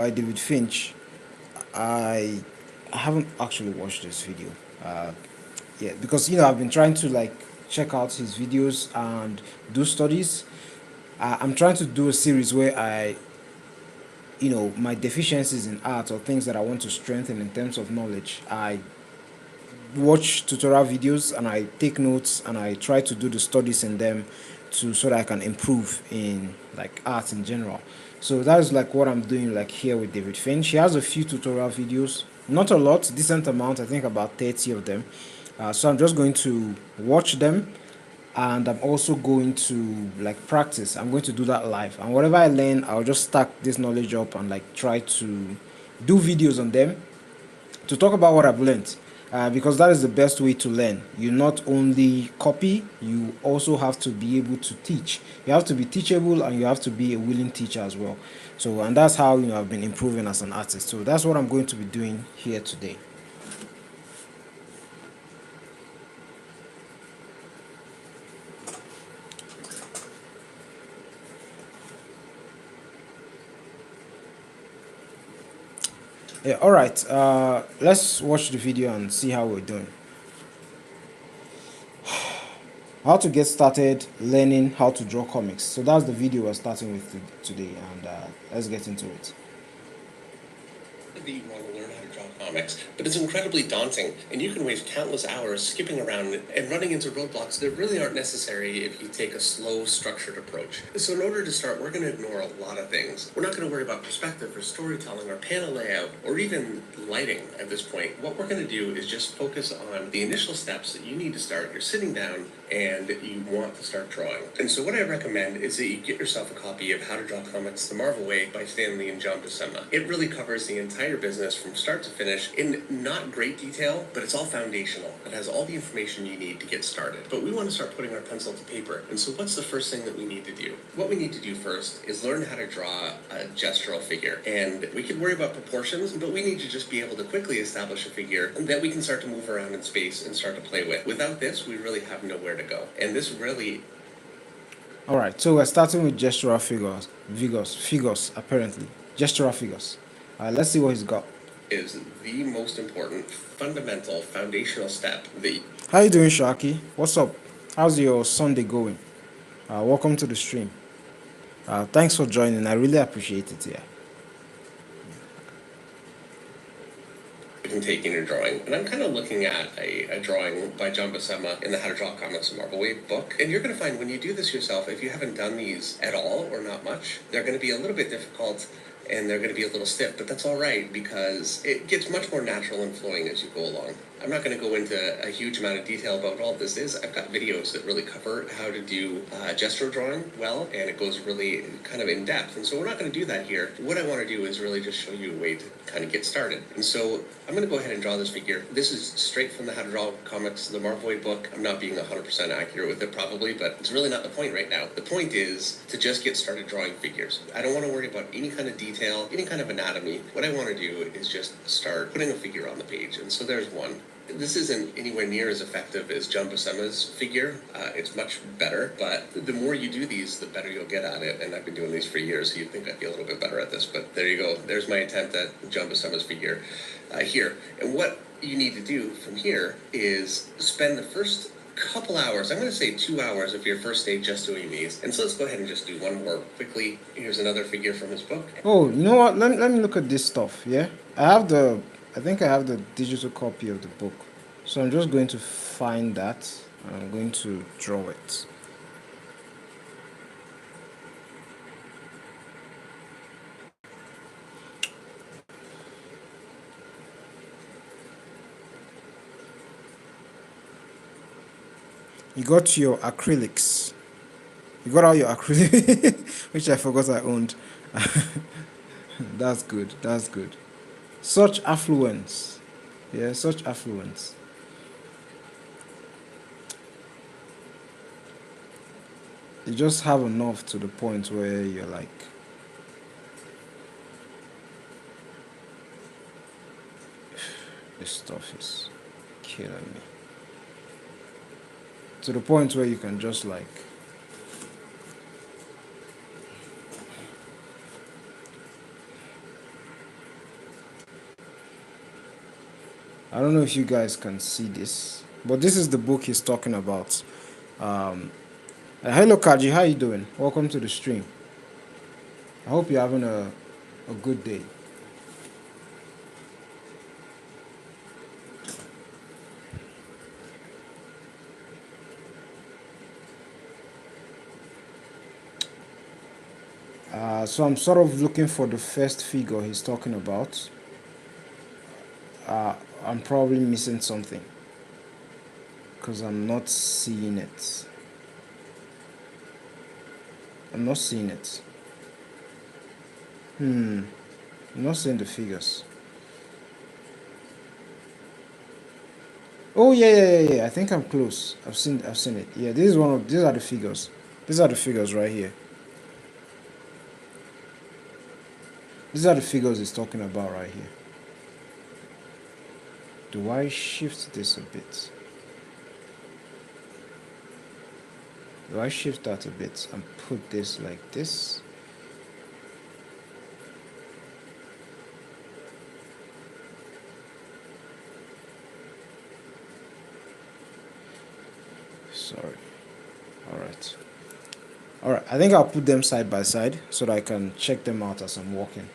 By David Finch. I I haven't actually watched this video. Uh, yeah, because I've been trying to like check out his videos and do studies. I'm trying to do a series where my deficiencies in art or things that I want to strengthen in terms of knowledge. I watch tutorial videos and I take notes and I try to do the studies in them so that I can improve in like art in general. So that is like what I'm doing like here with David Finch. He has a few tutorial videos, not a lot, decent amount, I think about 30 of them. So I'm just going to watch them and I'm also going to like practice. I'm going to do that live, and whatever I learn, I'll just stack this knowledge up and like try to do videos on them to talk about what I've learned, because that is the best way to learn. You not only copy, you also have to be able to teach. You have to be teachable and you have to be a willing teacher as well. So, and that's how I've been improving as an artist. So that's what I'm going to be doing here today. Yeah, all right. Let's watch the video and see how we're doing. How to get started learning how to draw comics. So that's the video we're starting with today, and let's get into it. That you want to learn how to draw comics, but it's incredibly daunting, and you can waste countless hours skipping around and running into roadblocks that really aren't necessary if you take a slow, structured approach. So in order to start, we're going to ignore a lot of things. We're not going to worry about perspective or storytelling or panel layout or even lighting at this point. What we're going to do is just focus on the initial steps that you need to start. You're sitting down and you want to start drawing. And so what I recommend is that you get yourself a copy of How to Draw Comics the Marvel Way by Stan Lee and John Buscema. It really covers the entire business from start to finish in not great detail, but it's all foundational. It has all the information you need to get started. But we want to start putting our pencil to paper. And so what's the first thing that we need to do? What we need to do first is learn how to draw a gestural figure. And we can worry about proportions, but we need to just be able to quickly establish a figure that we can start to move around in space and start to play with. Without this, we really have nowhere to go. And this really... All right, so we're starting with gestural figures, apparently. Gestural figures. Let's see what he's got. Is the most important, fundamental, foundational step that... How you doing, Shaki? What's up? How's your Sunday going? Welcome to the stream. Thanks for joining. I really appreciate it. Yeah. You can take in your drawing. And I'm kind of looking at a drawing by John Buscema in the How to Draw Comics the Marvel Way book. And you're going to find when you do this yourself, if you haven't done these at all or not much, they're going to be a little bit difficult and they're going to be a little stiff, but that's all right because it gets much more natural and flowing as you go along. I'm not going to go into a huge amount of detail about what all this is. I've got videos that really cover how to do gestural drawing well, and it goes really kind of in depth. And so we're not going to do that here. What I want to do is really just show you a way to kind of get started. And so I'm going to go ahead and draw this figure. This is straight from the How to Draw Comics, the Marvel Way book. I'm not being 100% accurate with it probably, but it's really not the point right now. The point is to just get started drawing figures. I don't want to worry about any kind of detail, any kind of anatomy. What I want to do is just start putting a figure on the page. And so there's one. This isn't anywhere near as effective as John Buscema's figure. It's much better, but the more you do these, the better you'll get at it. And I've been doing these for years, so you'd think I'd be a little bit better at this. But there you go. There's my attempt at John Buscema's figure here. And what you need to do from here is spend the first couple hours, I'm going to say 2 hours of your first day just doing these. And so let's go ahead and just do one more quickly. Here's another figure from his book. Oh, you know what? Let me look at this stuff, yeah? I think I have the digital copy of the book. So I'm just going to find that and I'm going to draw it. You got your acrylics. You got all your acrylics, which I forgot I owned. That's good. That's good. Such affluence. Yeah, such affluence. You just have enough to the point where you're like, this stuff is killing me. To the point where you can just like, I don't know if you guys can see this, but this is the book he's talking about. Hello Kaji, how you doing? Welcome to the stream. I hope you're having a good day. So I'm sort of looking for the first figure he's talking about. I'm probably missing something because I'm not seeing it. I'm not seeing it. I'm not seeing the figures. Oh yeah. I think I'm close. I've seen it. Yeah, this is one of these are the figures. These are the figures right here. These are the figures he's talking about right here. Do I shift this a bit? Do I shift that a bit and put this like this? Sorry. Alright. Alright, I think I'll put them side by side so that I can check them out as I'm walking.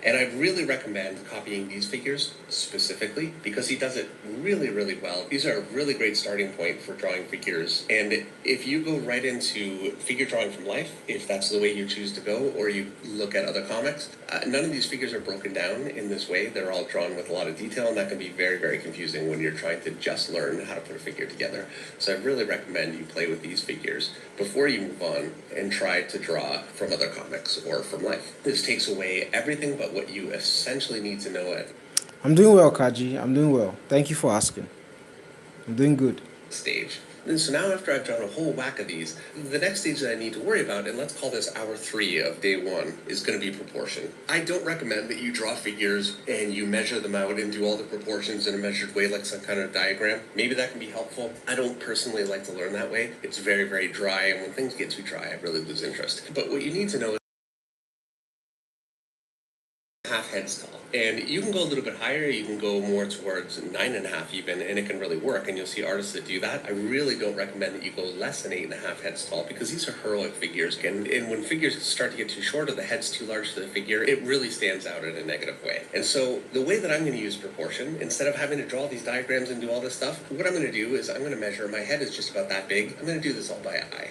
And I really recommend copying these figures specifically because he does it really, really well. These are a really great starting point for drawing figures. And if you go right into figure drawing from life, if that's the way you choose to go, or you look at other comics, none of these figures are broken down in this way. They're all drawn with a lot of detail, and that can be very, very confusing when you're trying to just learn how to put a figure together. So I really recommend you play with these figures before you move on and try to draw from other comics or from life. This takes away everything but what you essentially need to know at I'm doing well, Kaji. I'm doing well. Thank you for asking. I'm doing good. stage. And so now after I've drawn a whole whack of these, the next stage that I need to worry about, and let's call this hour 3 of day 1, is going to be proportion. I don't recommend that you draw figures and you measure them out and do all the proportions in a measured way like some kind of diagram. Maybe that can be helpful. I don't personally like to learn that way. It's very, very dry, and when things get too dry, I really lose interest. But what you need to know is half heads tall. And you can go a little bit higher, you can go more towards 9.5 even, and it can really work, and you'll see artists that do that. I really don't recommend that you go less than 8.5 heads tall because these are heroic figures, and when figures start to get too short or the head's too large for the figure, it really stands out in a negative way. And so the way that I'm going to use proportion, instead of having to draw these diagrams and do all this stuff, what I'm going to do is I'm going to measure, my head is just about that big, I'm going to do this all by eye.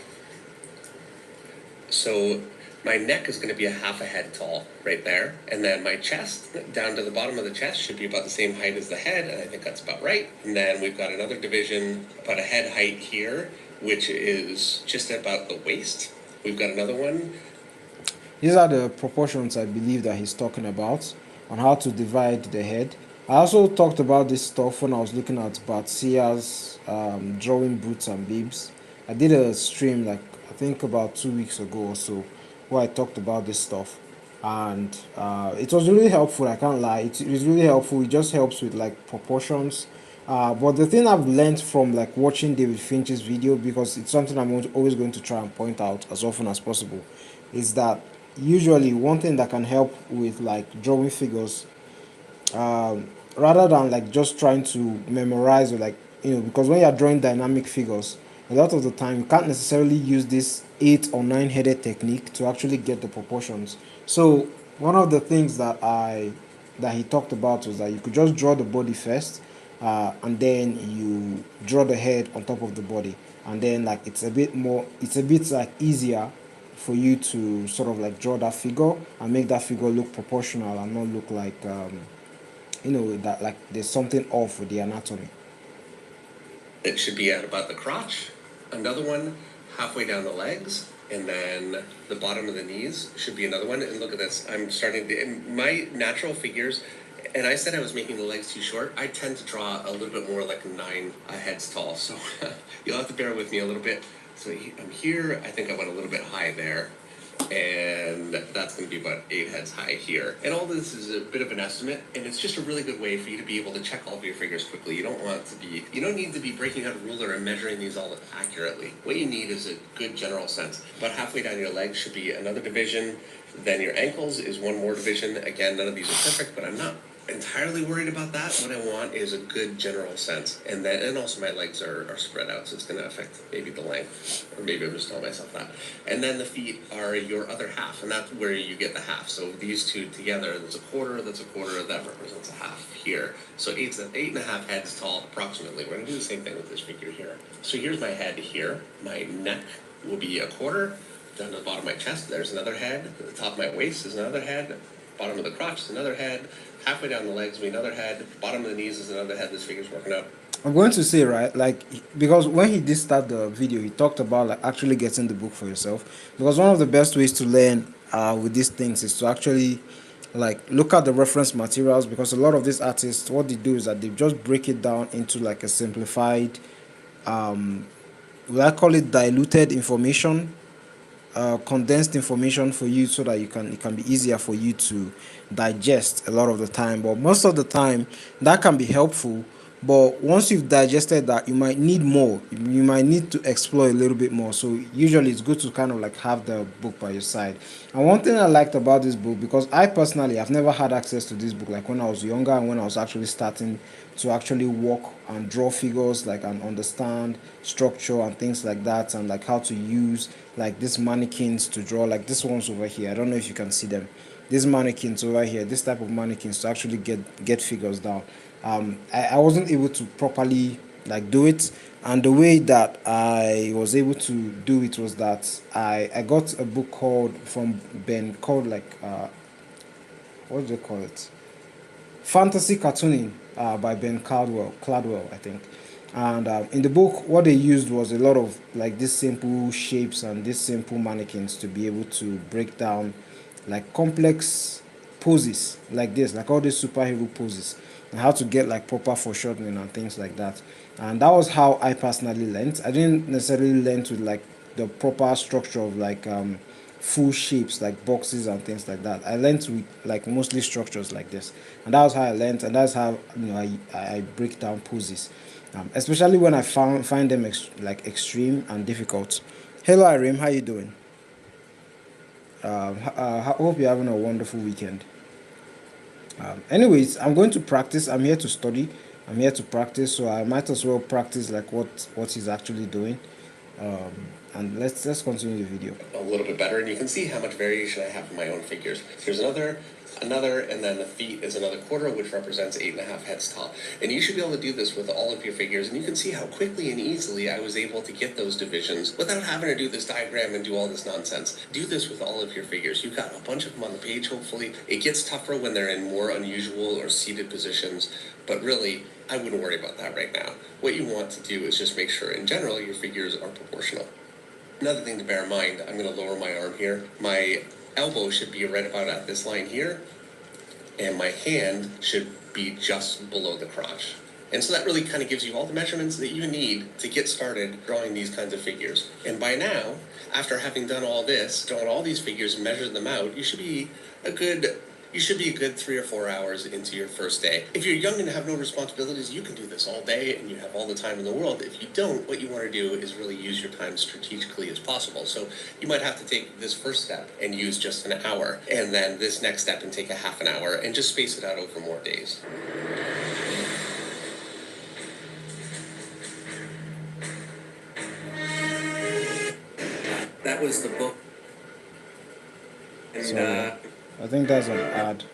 So my neck is going to be a half a head tall right there, and then my chest down to the bottom of the chest should be about the same height as the head, and I think that's about right. And then we've got another division about a head height here, which is just about the waist. We've got another one. These are the proportions I believe that he's talking about on how to divide the head. I also talked about this stuff when I was looking at Batsia's drawing boots and bibs. I did a stream like I think about 2 weeks ago or so where I talked about this stuff, and it was really helpful. I can't lie, it was really helpful. It just helps with like proportions. But the thing I've learned from like watching David Finch's video, because it's something I'm always going to try and point out as often as possible, is that usually one thing that can help with like drawing figures, rather than like just trying to memorize or like because when you're drawing dynamic figures, a lot of the time you can't necessarily use this 8 or 9 headed technique to actually get the proportions. So one of the things that he talked about was that you could just draw the body first, and then you draw the head on top of the body, and then like it's a bit like easier for you to sort of like draw that figure and make that figure look proportional and not look like that like there's something off with the anatomy. It should be at about the crotch. Another one halfway down the legs, and then the bottom of the knees should be another one. And look at this. I'm starting to, in my natural figures, and I said I was making the legs too short. I tend to draw a little bit more like 9 heads tall. So you'll have to bear with me a little bit. So I'm here. I think I went a little bit high there. And that's going to be about 8 heads high here. And all this is a bit of an estimate, and it's just a really good way for you to be able to check all of your figures quickly. You don't need to be breaking out a ruler and measuring these all accurately. What you need is a good general sense. About halfway down your legs should be another division. Then your ankles is one more division. Again, none of these are perfect, but I'm not entirely worried about that. What I want is a good general sense, and also my legs are spread out, so it's going to affect maybe the length, or maybe I'm just telling myself that. And then the feet are your other half, and that's where you get the half. So these two together, that's a quarter, that represents a half here. So eight and a half heads tall, approximately. We're going to do the same thing with this figure here. So here's my head here. My neck will be a quarter. Down to the bottom of my chest, there's another head. At the top of my waist is another head. Bottom of the crotch is another head. Halfway down the legs will be another head. Bottom of the knees is another head. This figure's working out. I'm going to say, right, like, because when he did start the video, he talked about like actually getting the book for yourself, because one of the best ways to learn with these things is to actually like look at the reference materials, because a lot of these artists, what they do is that they just break it down into like a simplified, will I call it diluted information, condensed information for you, so that it can be easier for you to digest a lot of the time. But most of the time that can be helpful, but once you've digested that, you might need more, you might need to explore a little bit more. So usually it's good to kind of like have the book by your side. And one thing I liked about this book, because I personally have never had access to this book, like when I was younger and when I was actually starting to actually work and draw figures, like, and understand structure and things like that, and like how to use like these mannequins to draw, like this ones over here. I don't know if you can see them, these mannequins over here, this type of mannequins, to actually get figures down. I wasn't able to properly like do it, and the way that I was able to do it was that I got a book called from Ben called like what do they call it, fantasy cartooning, by Ben Cladwell, I think. And in the book, what they used was a lot of like these simple shapes and these simple mannequins to be able to break down like complex poses like this, like all these superhero poses, and how to get like proper foreshortening and things like that. And that was how I personally learned. I didn't necessarily learn with like the proper structure of like full shapes like boxes and things like that. I learned with like mostly structures like this, and that was how I learned, and that's how I break down poses, especially when I find them like extreme and difficult. Hello Irene, how you doing? Hope you're having a wonderful weekend. Anyways, I'm going to practice. I'm here to study. I'm here to practice, so I might as well practice like what he's actually doing. And let's continue the video. A little bit better, and you can see how much variation I have in my own figures. Here's another, and then the feet is another quarter, which represents 8.5 heads tall. And you should be able to do this with all of your figures, and you can see how quickly and easily I was able to get those divisions without having to do this diagram and do all this nonsense. Do this with all of your figures. You've got a bunch of them on the page, hopefully. It gets tougher when they're in more unusual or seated positions, but really, I wouldn't worry about that right now. What you want to do is just make sure, in general, your figures are proportional. Another thing to bear in mind, I'm going to lower my arm here. My elbow should be right about at this line here, and my hand should be just below the crotch. And so that really kind of gives you all the measurements that you need to get started drawing these kinds of figures. And by now, after having done all this, drawn all these figures and measured them out, you should be a good 3 or 4 hours into your first day. If you're young and have no responsibilities, you can do this all day and you have all the time in the world. If you don't, what you want to do is really use your time strategically as possible. So you might have to take this first step and use just an hour, and then this next step and take a half an hour, and just space it out over more days. That was the book. And I think that's an ad.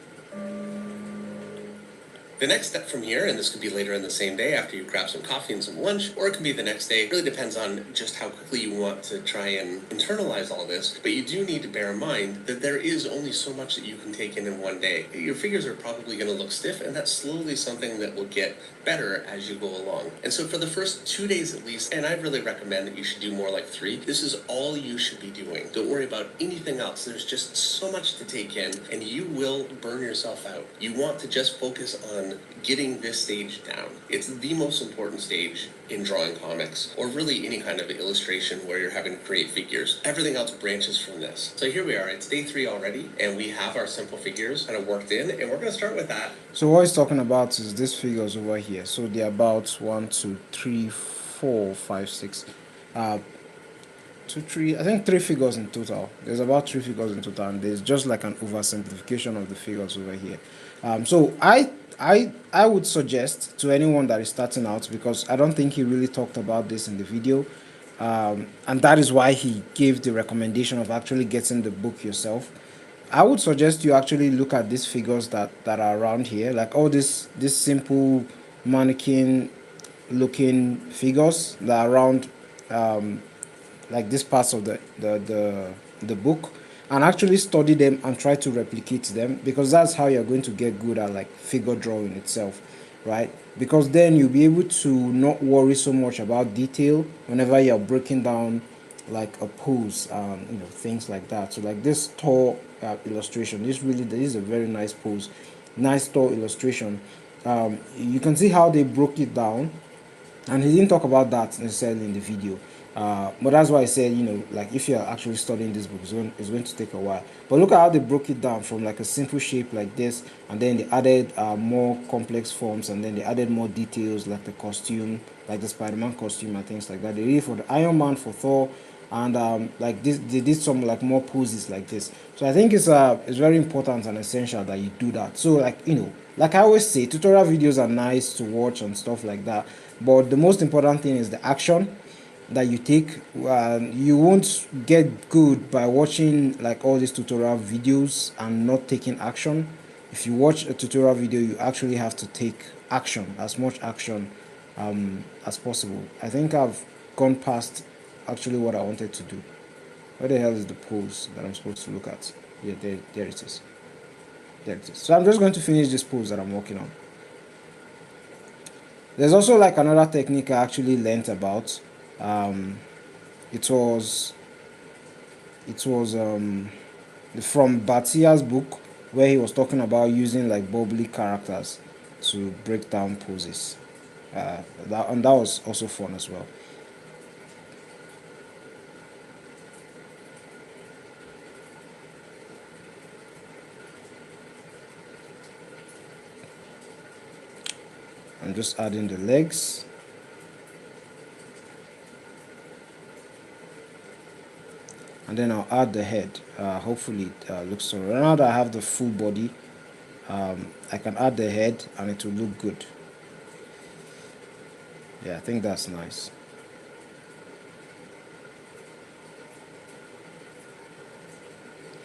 the next step from here, and this could be later in the same day after you grab some coffee and some lunch, or it can be the next day. It really depends on just how quickly you want to try and internalize all this. But you do need to bear in mind that there is only so much that you can take in one day. Your figures are probably going to look stiff, and that's slowly something that will get better as you go along. And so for the first 2 days at least, and I'd really recommend that you should do more like 3, this is all you should be doing. Don't worry about anything else. There's just so much to take in, and you will burn yourself out. You want to just focus on getting this stage down. It's the most important stage in drawing comics, or really any kind of illustration where you're having to create figures. Everything else branches from this. So here we are, it's day 3 already, and we have our simple figures kind of worked in, and we're going to start with that. So what he's talking about is these figures over here. So they're about 1, 2, 3, 4, 5, 6, 2, 3, I think 3 figures in total. There's about 3 figures in total, and there's just like an oversimplification of the figures over here. So I I would suggest to anyone that is starting out, because I don't think he really talked about this in the video, and that is why he gave the recommendation of actually getting the book yourself. I would suggest you actually look at these figures that are around here, like all this simple mannequin looking figures that are around, like this parts of the book, and actually study them and try to replicate them, because that's how you're going to get good at like figure drawing itself, right? Because then you'll be able to not worry so much about detail whenever you're breaking down like a pose, things like that. So like this tall illustration, this is a very nice pose, nice tall illustration. You can see how they broke it down, and he didn't talk about that necessarily in the video, but that's why I said, like if you're actually studying this book, it's going to take a while. But look at how they broke it down from like a simple shape like this, and then they added more complex forms, and then they added more details like the costume, like the Spider-Man costume and things like that. They did it for the Iron Man, for Thor, and like this, they did some like more poses like this. So I think it's very important and essential that you do that. So like, like I always say, tutorial videos are nice to watch and stuff like that, but the most important thing is the action that you take. You won't get good by watching like all these tutorial videos and not taking action. If you watch a tutorial video, you actually have to take action, as much action as possible. I think I've gone past actually what I wanted to do. Where the hell is the pose that I'm supposed to look at? Yeah, there it is. There it is. So I'm just going to finish this pose that I'm working on. There's also like another technique I actually learnt about. It was from Batia's book, where he was talking about using like bubbly characters to break down poses. And that was also fun as well. I'm just adding the legs. And then I'll add the head. Hopefully it looks so. Now that I have the full body, I can add the head and it will look good. Yeah, I think that's nice.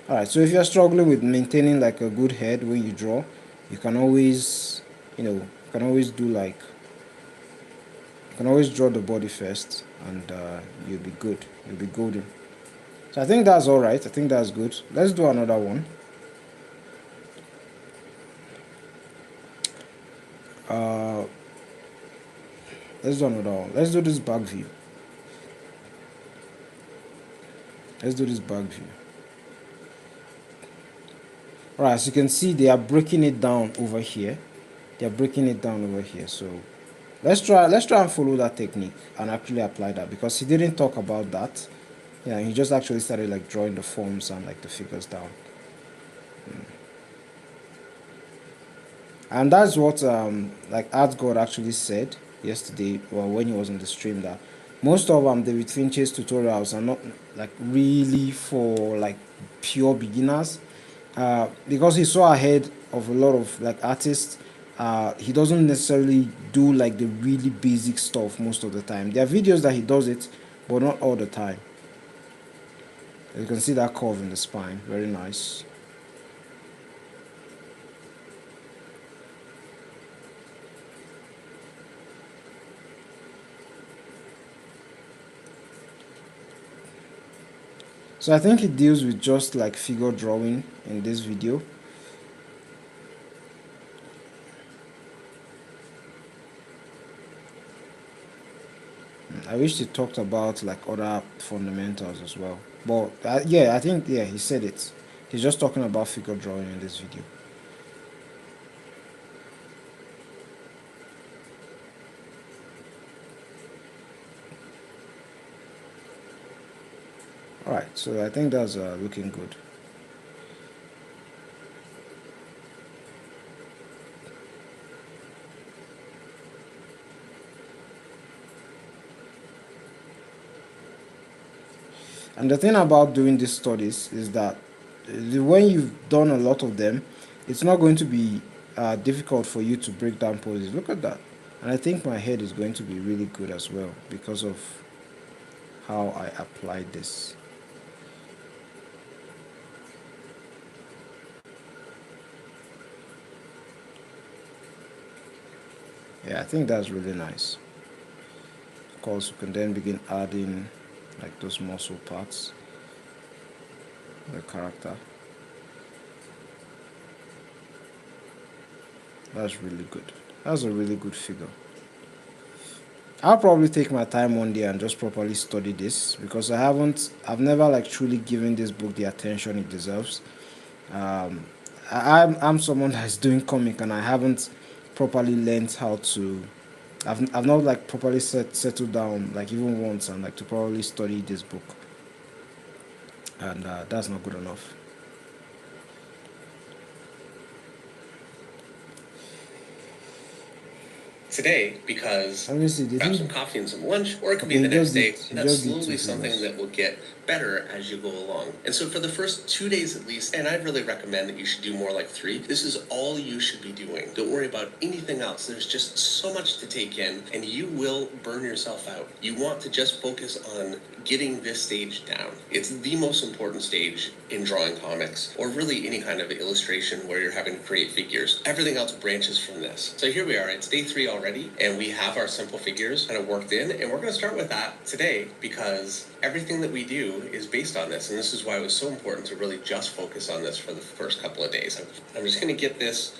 Alright, so if you're struggling with maintaining like a good head when you draw, you can always, do like, you can always draw the body first, and you'll be good. You'll be golden. So I think that's alright. I think that's good. Let's do another one. Let's do another one. Let's do this back view. Alright, as you can see, they are breaking it down over here. So let's try and follow that technique and actually apply that, because he didn't talk about that. Yeah, he just actually started like drawing the forms and like the figures down. And that's what like Art God actually said yesterday, well, when he was in the stream, that most of David Finch's tutorials are not like really for like pure beginners, because he saw ahead of a lot of like artists. He doesn't necessarily do like the really basic stuff most of the time. There are videos that he does it, but not all the time. You can see that curve in the spine, very nice. So I think it deals with just like figure drawing in this video. I wish they talked about like other fundamentals as well, but yeah, I think he said it. He's just talking about figure drawing in this video. Alright, so I think that's looking good. And the thing about doing these studies is that when you've done a lot of them, it's not going to be difficult for you to break down poses. Look at that. And I think my head is going to be really good as well because of how I applied this. Yeah, I think that's really nice. Of course, you can then begin adding like those muscle parts, the character. That's really good. That's a really good figure. I'll probably take my time one day and just properly study this because I've never like truly given this book the attention it deserves. I'm someone that's doing comic and I haven't properly learned how to. I've not like properly settled down like even once and like to properly study this book, and that's not good enough. Today, because Let me see. Did grab he? some coffee and some lunch, or it could be Okay, the he next just day. did. He And that's just did slowly two something fingers. that will get better as you go along. And so for the first 2 days at least, and I'd really recommend that you should do more like 3, this is all you should be doing. Don't worry about anything else. There's just so much to take in, and you will burn yourself out. You want to just focus on getting this stage down. It's the most important stage in drawing comics, or really any kind of illustration where you're having to create figures. Everything else branches from this. So here we are, it's day 3 already, and we have our simple figures kind of worked in, and we're going to start with that today because everything that we do is based on this, and this is why it was so important to really just focus on this for the first couple of days. I'm just going to get this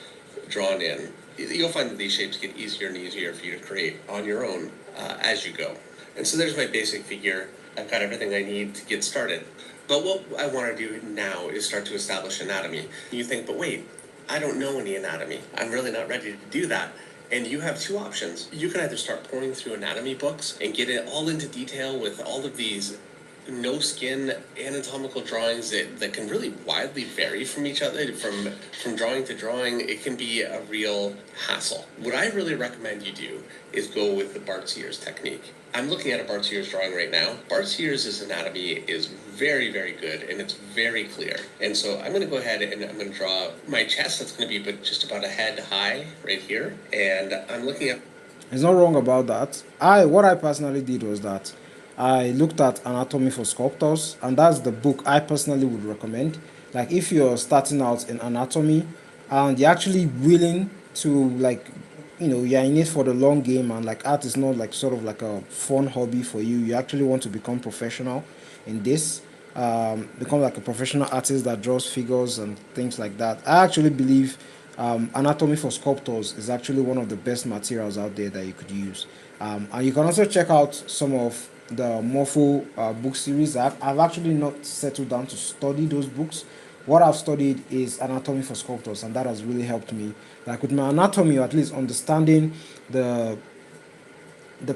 drawn in. You'll find that these shapes get easier and easier for you to create on your own as you go. And so there's my basic figure. I've got everything I need to get started. But what I want to do now is start to establish anatomy. You think, but wait, I don't know any anatomy. I'm really not ready to do that. And you have 2 options. You can either start pouring through anatomy books and get it all into detail with all of these no skin anatomical drawings that can really widely vary from each other, from drawing to drawing. It can be a real hassle. What I really recommend you do is go with the Bartier's technique. I'm looking at a Bartier's drawing right now. Bartier's anatomy is very, very good, and it's very clear. And so I'm going to go ahead and I'm going to draw my chest. That's going to be just about a head high right here. And I'm looking at... There's no wrong about that. What I personally did was that I looked at Anatomy for Sculptors, and that's the book I personally would recommend. Like if you're starting out in anatomy and you're actually willing to like, you're in it for the long game, and like art is not like sort of like a fun hobby for you. You actually want to become professional in this, become like a professional artist that draws figures and things like that. I actually believe Anatomy for Sculptors is actually one of the best materials out there that you could use. And you can also check out some of the Morpho book series. I've actually not settled down to study those books. What I've studied is Anatomy for Sculptors, and that has really helped me. Like with my anatomy, or at least understanding the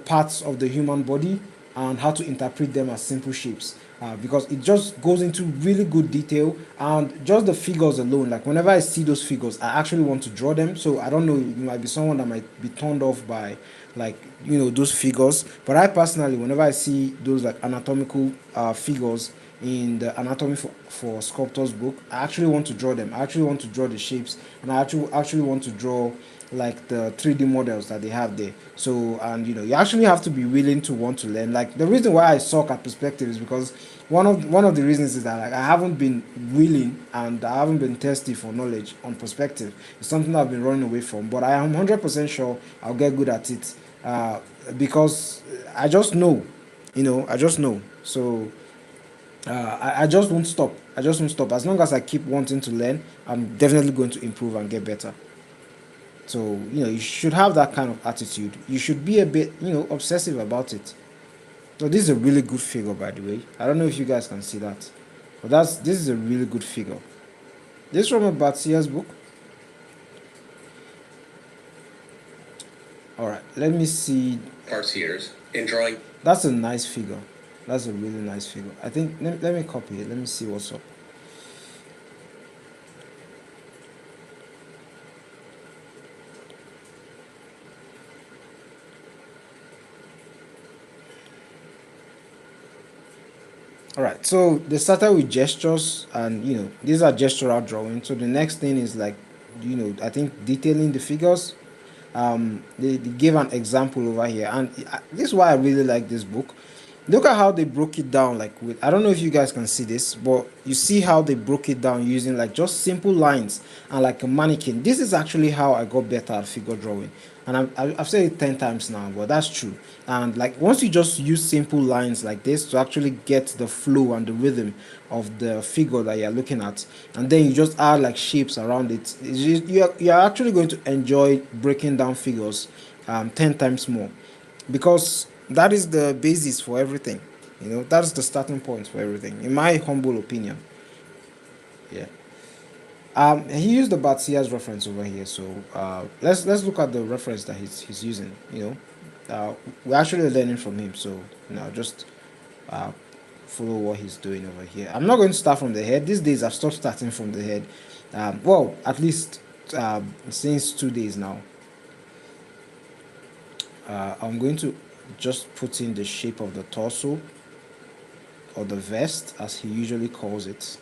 parts of the human body and how to interpret them as simple shapes, because it just goes into really good detail, and just the figures alone, like whenever I see those figures I actually want to draw them. So I don't know, you might be someone that might be turned off by like those figures, but I personally, whenever I see those like anatomical figures in the Anatomy for Sculptors book, I actually want to draw them. I actually want to draw the shapes, and I actually want to draw like the 3D models that they have there. So, and you actually have to be willing to want to learn. Like the reason why I suck at perspective is because one of the reasons is that like I haven't been willing and I haven't been thirsty for knowledge on perspective. It's something that I've been running away from, but I am 100% sure I'll get good at it, because I just know, I just know. So I just won't stop. I just won't stop. As long as I keep wanting to learn, I'm definitely going to improve and get better. So, you should have that kind of attitude. You should be a bit, obsessive about it. So this is a really good figure, by the way. I don't know if you guys can see that. But this is a really good figure. This is from a Bartier's book. Alright, let me see. Bartier's in drawing. That's a nice figure. That's a really nice figure. I think, let me copy it. Let me see what's up. Alright, so they started with gestures, and these are gestural drawings. So the next thing is like I think detailing the figures. They gave an example over here, and this is why I really like this book. Look at how they broke it down. Like, with, I don't know if you guys can see this, but you see how they broke it down using like just simple lines and like a mannequin. This is actually how I got better at figure drawing, and I've said it 10 times now, but that's true. And like, once you just use simple lines like this to actually get the flow and the rhythm of the figure that you're looking at, and then you just add like shapes around it, you're actually going to enjoy breaking down figures 10 times more, because that is the basis for everything. That's the starting point for everything, in my humble opinion. Yeah. He used the Batsia's reference over here, so let's look at the reference that he's using. We're actually learning from him, so just uh, follow what he's doing over here. I'm not going to start from the head. These days I've stopped starting from the head. Well, at least since 2 days now. I'm going to just put in the shape of the torso, or the vest as he usually calls it.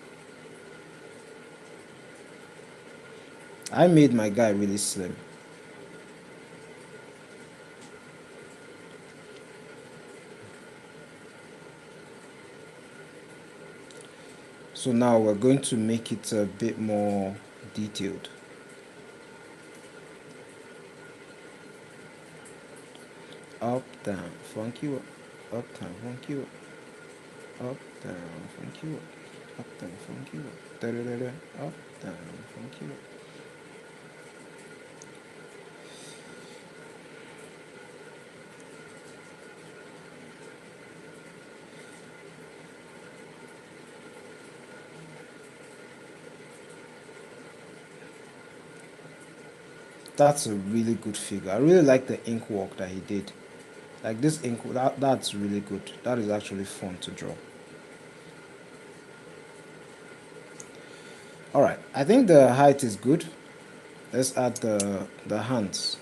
I made my guy really slim. So now we're going to make it a bit more detailed. Up, down, funky up, down, funky up, down, funky up, down, funky da da da da, up, down, funky up. That's a really good figure. I really like the ink work that he did. Like this ink, that's really good. That is actually fun to draw. Alright, I think the height is good. Let's add the hands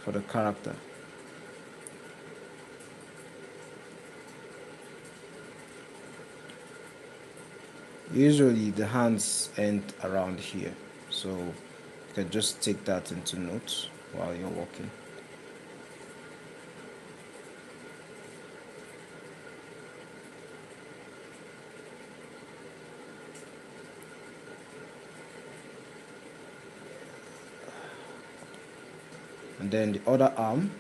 for the character. Usually the hands end around here, so you can just take that into notes while you're working. And then the other arm.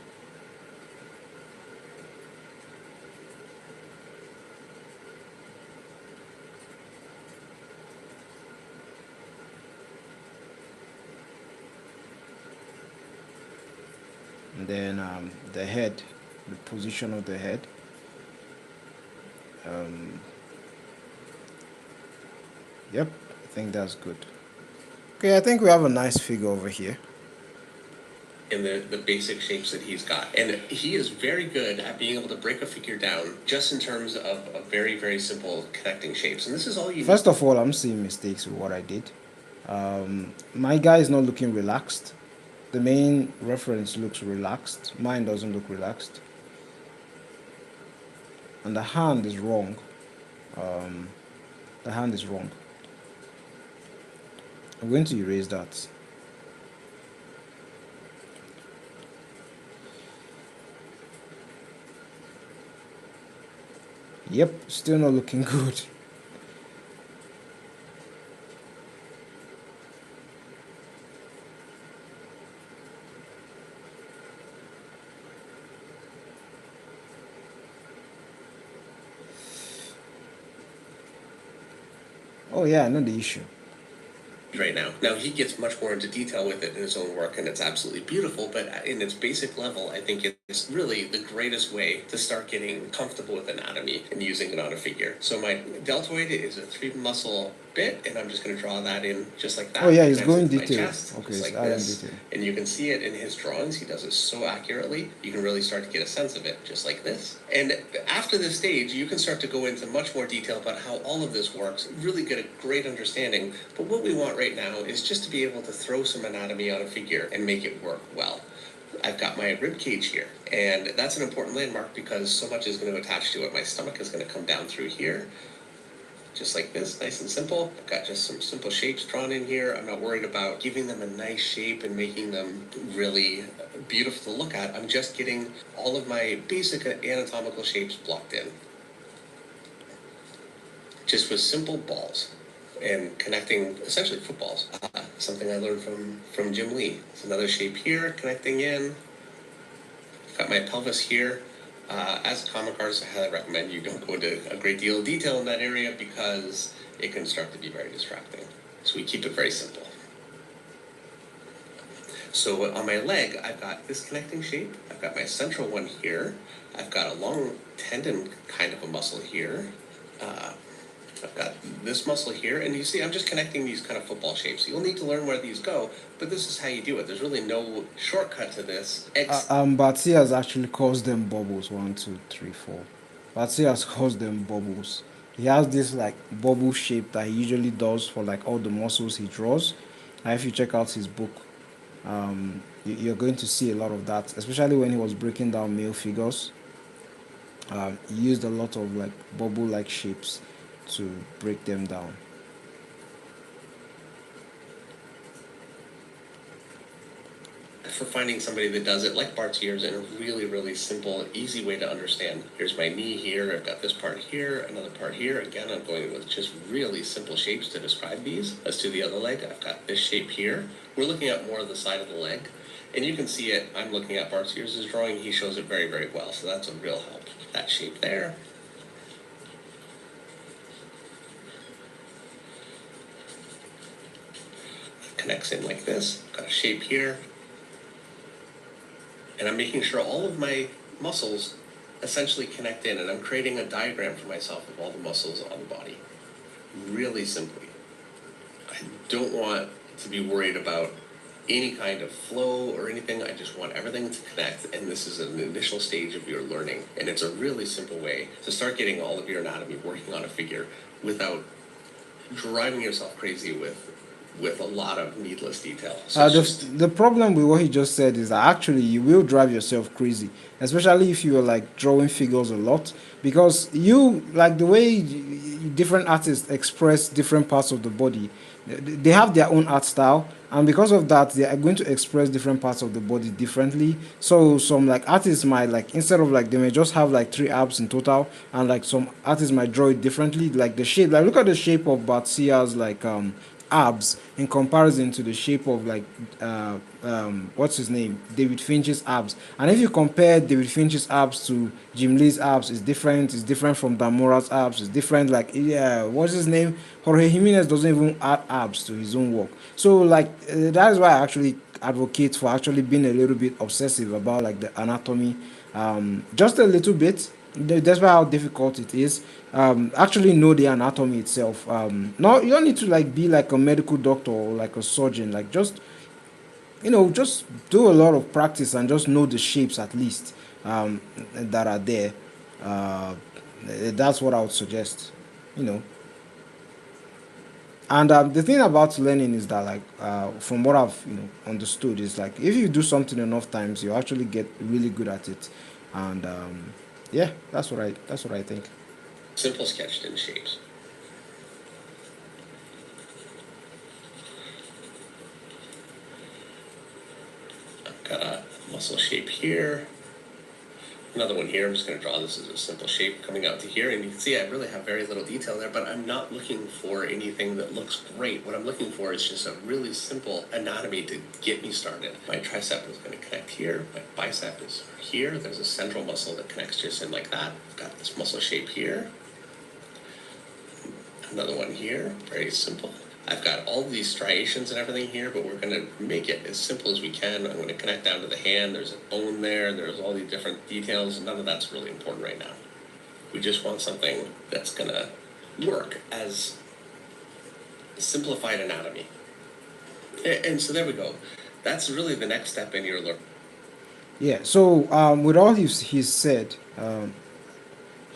And then the head, the position of the head. Yep, I think that's good. Okay, I think we have a nice figure over here. In the basic shapes that he's got. And he is very good at being able to break a figure down just in terms of very, very simple connecting shapes. And this is all you First need. of all, I'm seeing mistakes with what I did. My guy is not looking relaxed. The main reference looks relaxed. Mine doesn't look relaxed. And the hand is wrong. The hand is wrong. I'm going to erase that. Yep, still not looking good. Oh yeah, I know the issue. Right now. Now, he gets much more into detail with it in his own work, and it's absolutely beautiful, but in its basic level, I think it's really the greatest way to start getting comfortable with anatomy and using it on a figure. So my deltoid is a 3-muscle bit, and I'm just going to draw that in just like that. Oh yeah, he's Connects going it to my detail. chest, Okay, just it's like adding this. detail. And you can see it in his drawings. He does it so accurately. You can really start to get a sense of it, just like this. And after this stage, you can start to go into much more detail about how all of this works, really get a great understanding. But what we want right now is just to be able to throw some anatomy on a figure and make it work well. I've got my rib cage here, and that's an important landmark because so much is going to attach to it. My stomach is going to come down through here just like this, nice and simple. I've got just some simple shapes drawn in here. I'm not worried about giving them a nice shape and making them really beautiful to look at. I'm just getting all of my basic anatomical shapes blocked in. Just with simple balls and connecting essentially footballs. Something I learned from Jim Lee. It's another shape here, connecting in. I've got my pelvis here. As a comic artist, I highly recommend you don't go into a great deal of detail in that area because it can start to be very distracting. So we keep it very simple. So on my leg, I've got this connecting shape. I've got my central one here. I've got a long tendon kind of a muscle here. I've got this muscle here, and you see I'm just connecting these kind of football shapes. You'll need to learn where these go, but this is how you do it. There's really no shortcut to this. Batsy has actually calls them bubbles. 1, 2, 3, 4. Batsy has calls them bubbles. He has this like bubble shape that he usually does for like all the muscles he draws. And if you check out his book, you're going to see a lot of that, especially when he was breaking down male figures. He used a lot of like bubble-like shapes to break them down. For finding somebody that does it like Bart's years in a really, really simple, easy way to understand. Here's my knee here, I've got this part here, another part here. Again, I'm going with just really simple shapes to describe these. As to the other leg, I've got this shape here. We're looking at more of the side of the leg. And you can see it, I'm looking at Bart's years' drawing, he shows it very, very well. So that's a real help. That shape there. Connects in like this. Got a shape here. And I'm making sure all of my muscles essentially connect in, and I'm creating a diagram for myself of all the muscles on the body. Really simply. I don't want to be worried about any kind of flow or anything. I just want everything to connect, and this is an initial stage of your learning. And it's a really simple way to start getting all of your anatomy working on a figure without driving yourself crazy with a lot of needless detail. So The problem with what he just said is that actually you will drive yourself crazy, especially if you are like drawing figures a lot, because you like the way different artists express different parts of the body. They have their own art style, and because of that, they are going to express different parts of the body differently. So some like artists might like, instead of like, they may just have like 3 abs in total, and like some artists might draw it differently. Like the shape, like look at the shape of Batsia's like abs in comparison to the shape of like what's his name, David Finch's abs. And if you compare David Finch's abs to Jim Lee's abs, it's different from Damora's abs, it's different. Like, yeah, what's his name, Jorge Jimenez doesn't even add abs to his own work. So like that is why I actually advocate for actually being a little bit obsessive about like the anatomy, just a little bit. Despite how difficult it is, actually know the anatomy itself. No, you don't need to like be like a medical doctor or like a surgeon. Like just, just do a lot of practice and just know the shapes at least, that are there. That's what I would suggest. You know. And the thing about learning is that, like, from what I've understood, is like if you do something enough times, you actually get really good at it. And yeah, that's what I think. simple sketched in shapes. I've got a muscle shape here. Another one here. I'm just going to draw this as a simple shape coming out to here, and you can see I really have very little detail there, but I'm not looking for anything that looks great. What I'm looking for is just a really simple anatomy to get me started. My tricep is going to connect here. My bicep is here. There's a central muscle that connects just in like that. I've got this muscle shape here. Another one here. Very simple. I've got all these striations and everything here, but we're going to make it as simple as we can. I'm going to connect down to the hand. There's a bone there. There's all these different details. None of that's really important right now. We just want something that's going to work as simplified anatomy. And so there we go. That's really the next step in your learning. Yeah. So with all he's said,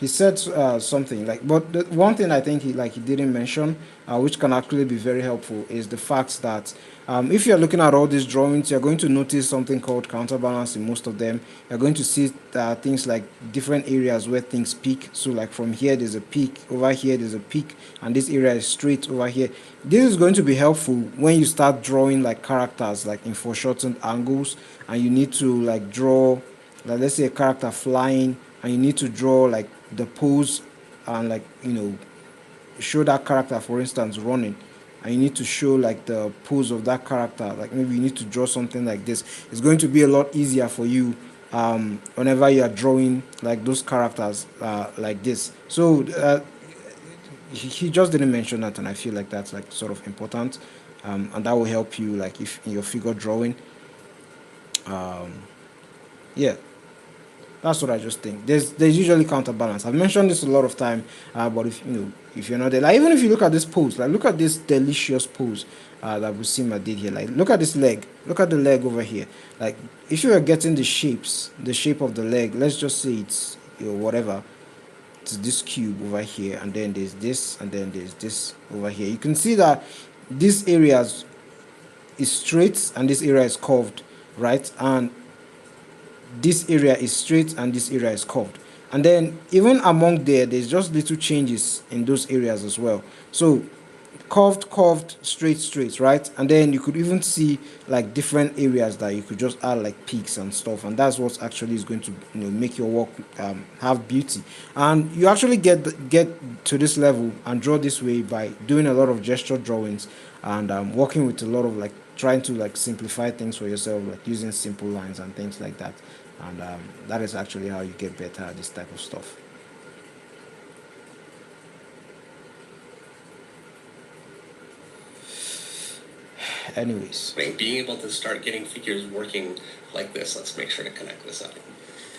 he said something like, but the one thing I think he didn't mention, which can actually be very helpful, is the fact that if you're looking at all these drawings, you're going to notice something called counterbalance in most of them. You're going to see things like different areas where things peak. So like from here there's a peak, over here there's a peak, and this area is straight over here. This is going to be helpful when you start drawing like characters like in foreshortened angles, and you need to like draw, like let's say a character flying, and you need to draw like the pose, and like show that character, for instance, running, and you need to show like the pose of that character, like maybe you need to draw something like this. It's going to be a lot easier for you whenever you are drawing like those characters like this. So he just didn't mention that, and I feel like that's like sort of important, and that will help you like if in your figure drawing. Yeah, that's what I just think. There's usually counterbalance. I've mentioned this a lot of time, but if you're not there, like even if you look at this pose, like look at this delicious pose that Busima did here. Like look at this leg. Look at the leg over here. Like if you are getting the shape of the leg, let's just say it's whatever. It's this cube over here, and then there's this, and then there's this over here. You can see that this area is straight and this area is curved, right? And this area is straight and this area is curved, and then even among there's just little changes in those areas as well. So curved, straight, right? And then you could even see like different areas that you could just add like peaks and stuff, and that's what actually is going to make your work have beauty. And you actually get to this level and draw this way by doing a lot of gesture drawings, and working with a lot of like trying to like simplify things for yourself, like using simple lines and things like that. And that is actually how you get better at this type of stuff. Anyways, being able to start getting figures working like this, let's make sure to connect this up.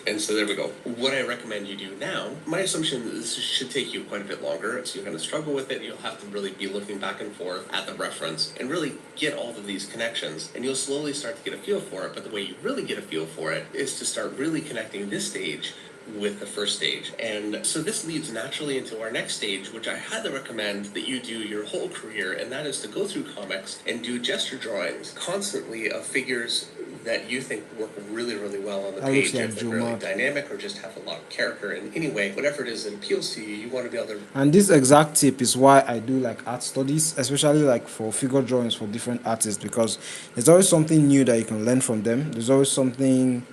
And so there we go. What I recommend you do now, my assumption is this should take you quite a bit longer, so you're going to struggle with it. You'll have to really be looking back and forth at the reference and really get all of these connections, and you'll slowly start to get a feel for it. But the way you really get a feel for it is to start really connecting this stage with the first stage. And so this leads naturally into our next stage, which I highly recommend that you do your whole career, and that is to go through comics and do gesture drawings constantly of figures that you think work really, really well on the page, if they're really dynamic or just have a lot of character in any way, whatever it is that appeals to you, you want to be able to. And this exact tip is why I do like art studies, especially like for figure drawings for different artists, because there's always something new that you can learn from them. There's always something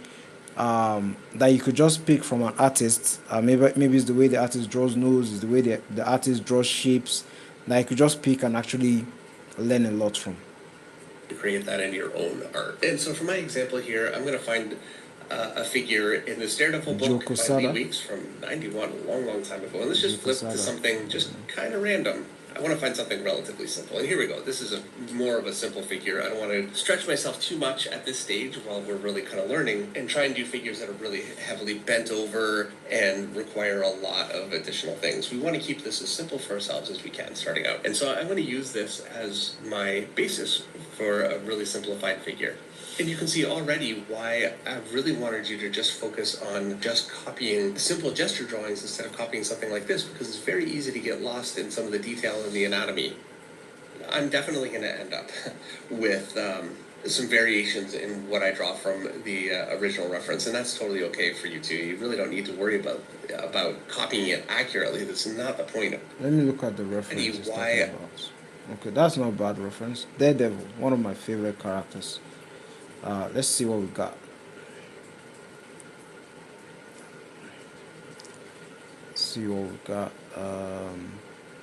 that you could just pick from an artist. Maybe it's the way the artist draws nose, it's the way the artist draws shapes, that you could just pick and actually learn a lot from. To create that in your own art. And so for my example here, I'm going to find a figure in this Daredevil book by Lee Weeks from 91, a long, long time ago. And let's just flip to something just kind of random. I want to find something relatively simple. And here we go. This is more of a simple figure. I don't want to stretch myself too much at this stage while we're really kind of learning and try and do figures that are really heavily bent over and require a lot of additional things. We want to keep this as simple for ourselves as we can starting out. And so I'm going to use this as my basis for a really simplified figure. And you can see already why I really wanted you to just focus on just copying simple gesture drawings instead of copying something like this, because it's very easy to get lost in some of the detail in the anatomy. I'm definitely going to end up with some variations in what I draw from the original reference, and that's totally okay for you too. You really don't need to worry about copying it accurately. That's not the point. Let me look at the reference. Okay, that's not a bad reference. Daredevil, one of my favorite characters. Let's see what we got.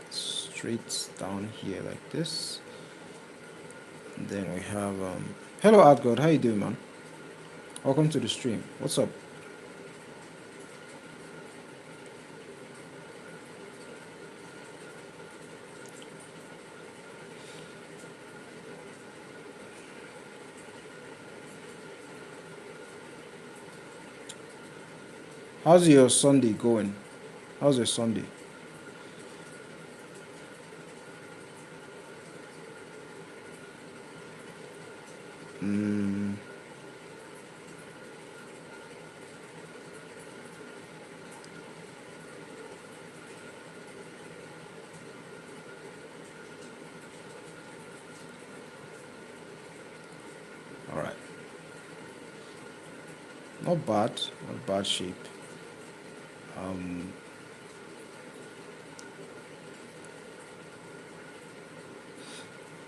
Straight down here like this. And then we have hello Outgod, how you doing, man? Welcome to the stream. What's up? How's your Sunday going? How's your Sunday? All right. Not bad. Not bad shape.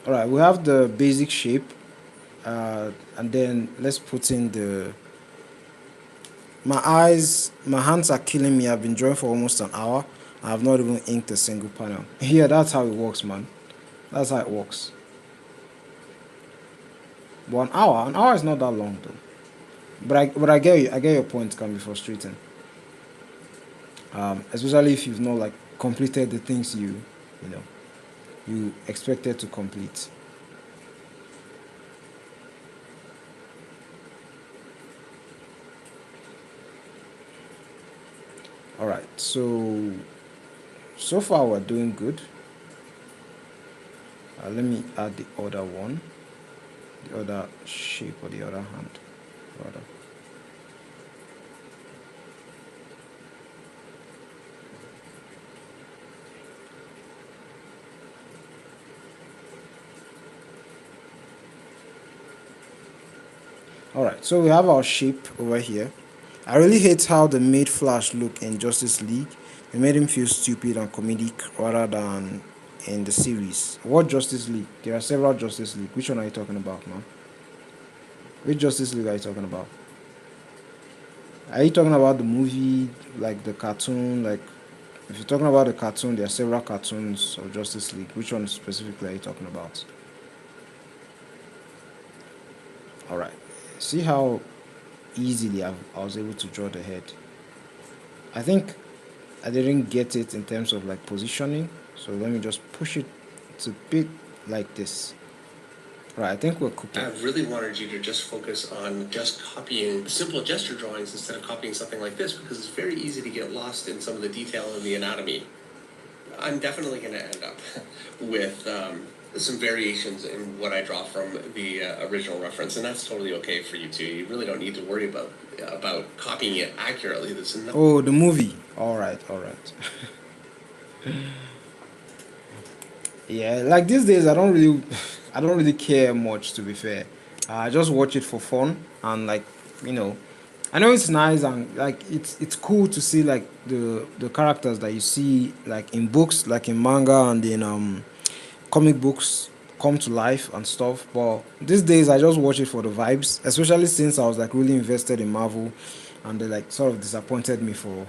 All right. We have the basic shape, and then let's put in the. My hands are killing me. I've been drawing for almost an hour. I have not even inked a single panel. Yeah, that's how it works, man. That's how it works. 1 hour. An hour is not that long though. But I get you. I get your point. Can be frustrating. Especially if you've not like completed the things you know you expected to complete. All right. So far we're doing good. Let me add the other one, the other shape or the other hand, rather. Alright, so we have our shape over here. I really hate how they made Flash look in Justice League. They made him feel stupid and comedic rather than in the series. What Justice League? There are several Justice League. Which one are you talking about, man? Which Justice League are you talking about? Are you talking about the movie, like the cartoon? Like, if you're talking about the cartoon, there are several cartoons of Justice League. Which one specifically are you talking about? Alright. See how easily I was able to draw the head. I think I didn't get it in terms of like positioning, so let me just push it to bit like this. Right, I think we're cooking. I really wanted you to just focus on just copying simple gesture drawings instead of copying something like this, because it's very easy to get lost in some of the detail in the anatomy. I'm definitely going to end up with some variations in what I draw from the original reference, and that's totally okay for you too. You really don't need to worry about copying it accurately. Oh, the movie. All right, all right. Yeah, like these days, I don't really care much. To be fair, I just watch it for fun and like you know, I know it's nice and like it's cool to see like the characters that you see like in books, like in manga and in comic books come to life and stuff. But these days, I just watch it for the vibes, especially since I was like really invested in Marvel, and they like sort of disappointed me for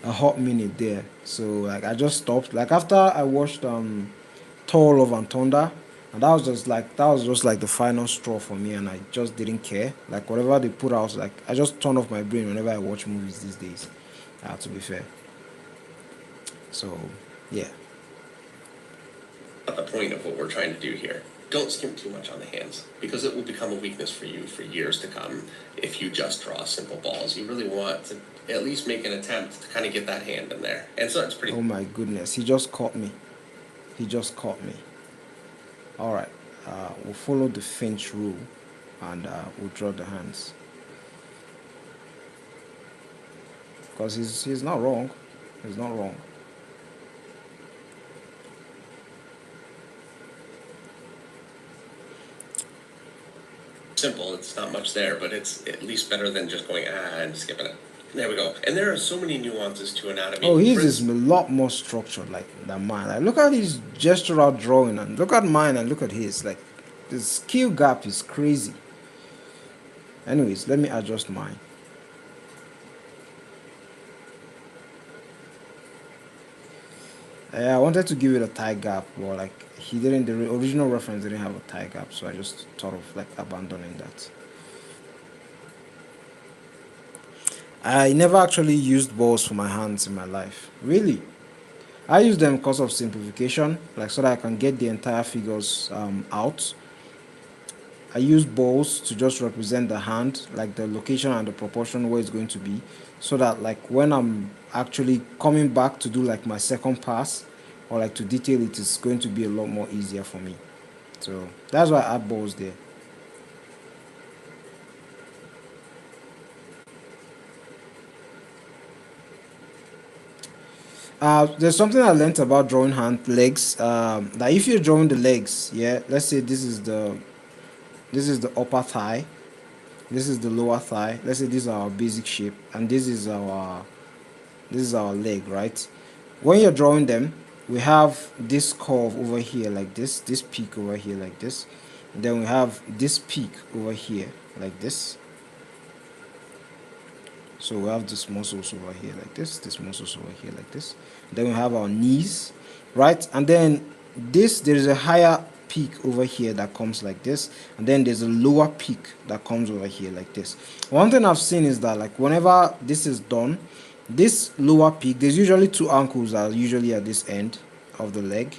a hot minute there. So like I just stopped. Like after I watched Thor: Love and Thunder, and that was just like the final straw for me, and I just didn't care. Like whatever they put out, like I just turn off my brain whenever I watch movies these days. To be fair, so yeah. Not the point of what we're trying to do here. Don't skimp too much on the hands, because it will become a weakness for you for years to come if you just draw simple balls. You really want to at least make an attempt to kind of get that hand in there. And so it's pretty. Oh my goodness, he just caught me. He just caught me. All right, we'll follow the Finch rule, and we'll draw the hands. Because he's not wrong. He's not wrong. Simple, it's not much there, but it's at least better than just going and skipping it. There we go. And there are so many nuances to anatomy. Oh, his is a lot more structured like than mine. Like look at his gestural drawing and look at mine and look at his. Like the skill gap is crazy. Anyways, let me adjust mine. I wanted to give it a tie gap, but like he didn't. The original reference didn't have a tie gap, so I just thought of like abandoning that. I never actually used balls for my hands in my life. Really, I use them because of simplification, like so that I can get the entire figures out. I use balls to just represent the hand, like the location and the proportion where it's going to be, so that like when I'm actually coming back to do like my second pass or like to detail it, is going to be a lot more easier for me. So that's why I add balls there. There's something I learned about drawing hand legs. That if you're drawing the legs, yeah, let's say this is the this is the upper thigh, this is the lower thigh. Let's say this is our basic shape, and this is our leg, right? When you're drawing them, we have this curve over here like this peak over here like this, and then we have this peak over here like this. So we have this muscles over here like this muscles over here like this. Then we have our knees, right? And then there is a higher peak over here that comes like this, and then there's a lower peak that comes over here like this. One thing I've seen is that, like, whenever this is done, this lower peak, there's usually two ankles that are usually at this end of the leg.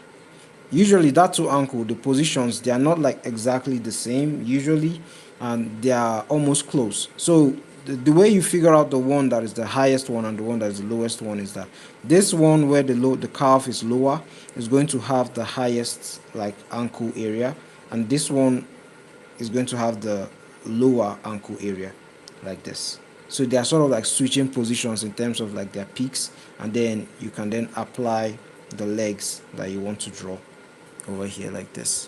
Usually that two ankle, the positions, they are not like exactly the same usually, and they are almost close. So the way you figure out the one that is the highest one and the one that is the lowest one is that this one where the calf is lower is going to have the highest like ankle area, and this one is going to have the lower ankle area like this. So they are sort of like switching positions in terms of like their peaks, and then you can then apply the legs that you want to draw over here like this.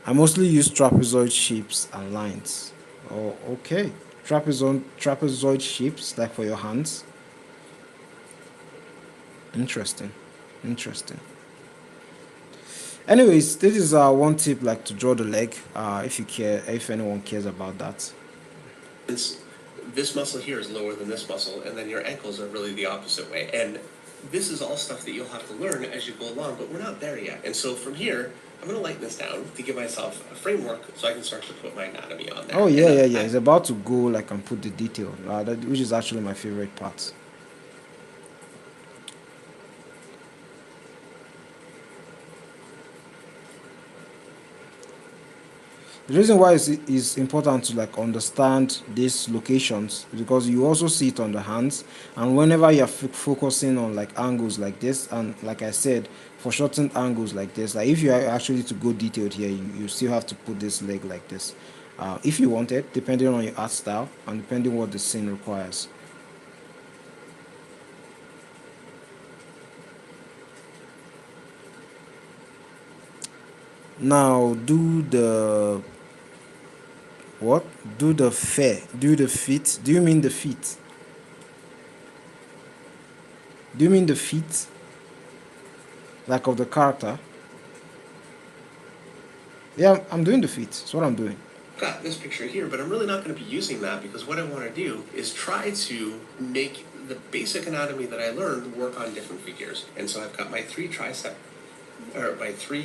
I mostly use trapezoid shapes and lines. Oh, okay. Trapezoid shapes, like for your hands. Interesting. Anyways, this is one tip, like to draw the leg. If anyone cares about that. This muscle here is lower than this muscle, and then your ankles are really the opposite way. And this is all stuff that you'll have to learn as you go along, but we're not there yet. And so from here, I'm going to lighten this down to give myself a framework so I can start to put my anatomy on there. Oh, yeah. It's about to go like and put the detail, which is actually my favorite part. The reason why it's important to like understand these locations is because you also see it on the hands, and whenever you're focusing on like angles like this, and like I said, for shortened angles like this, like if you are actually to go detailed here, you still have to put this leg like this, if you want it, depending on your art style and depending what the scene requires. Now do the what? Do the feet. Do you mean the feet? Do you mean the feet? Like of the character? Yeah, I'm doing the feet. That's what I'm doing. Got this picture here, but I'm really not going to be using that because what I want to do is try to make the basic anatomy that I learned work on different figures. And so I've got my three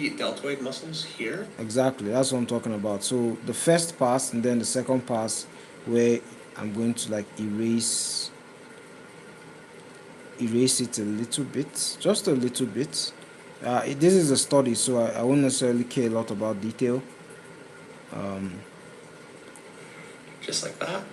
deltoid muscles here. Exactly, that's what I'm talking about. So the first pass and then the second pass, where I'm going to like erase it a little bit, just a little bit. This is a study, so I won't necessarily care a lot about detail. Just like that.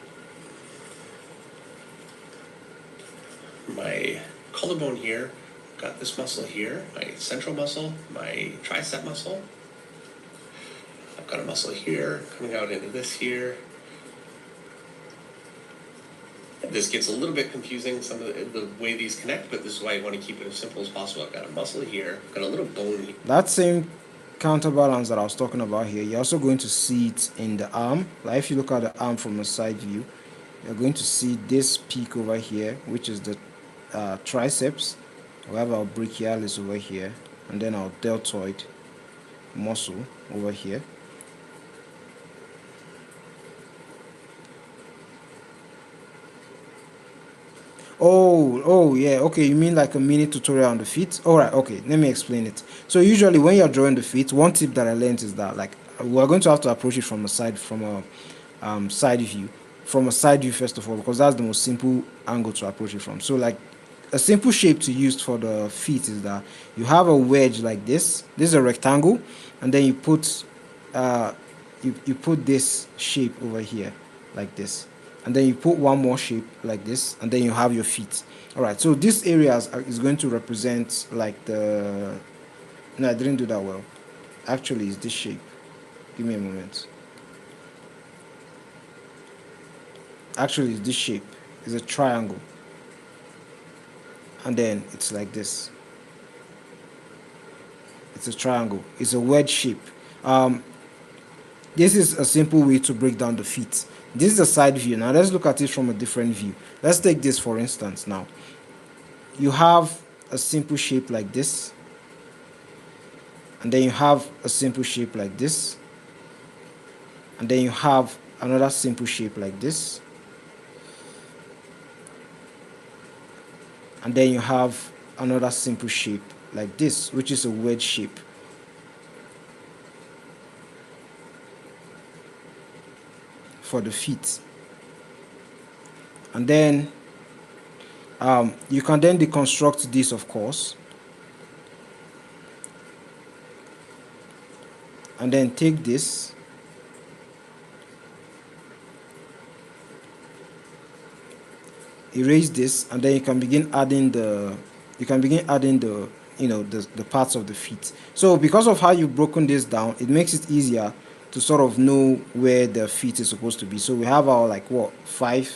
My collarbone here, got this muscle here, my central muscle, my tricep muscle. I've got a muscle here, coming out into this here. This gets a little bit confusing, some of the way these connect, but this is why I want to keep it as simple as possible. I've got a muscle here, I've got a little bone here. That same counterbalance that I was talking about here, you're also going to see it in the arm. Like if you look at the arm from a side view, you're going to see this peak over here, which is the triceps. We have our brachialis over here, and then our deltoid muscle over here. Oh yeah, okay, you mean like a mini tutorial on the feet? Alright, okay, let me explain it. So usually when you're drawing the feet, one tip that I learned is that, like, we're going to have to approach it from a side view. From a side view first of all, because that's the most simple angle to approach it from. So like a simple shape to use for the feet is that you have a wedge like this. This is a rectangle, and then you put you put this shape over here like this, and then you put one more shape like this, and then you have your feet. All right, so this area is going to represent like the... No, I didn't do that well. Actually, it's this shape. Give me a moment. Actually, it's this shape. It's a triangle, and then it's like this. It's a triangle. It's a wedge shape. This is a simple way to break down the feet. This is a side view. Now let's look at it from a different view. Let's take this for instance. Now you have a simple shape like this, and then you have a simple shape like this, and then you have another simple shape like this, and then you have another simple shape like this, which is a wedge shape. For the feet. And then you can then deconstruct this, of course, and then take this, erase this, and then you can begin adding the the parts of the feet. So because of how you've broken this down, it makes it easier to sort of know where the feet is supposed to be. So we have our like what, five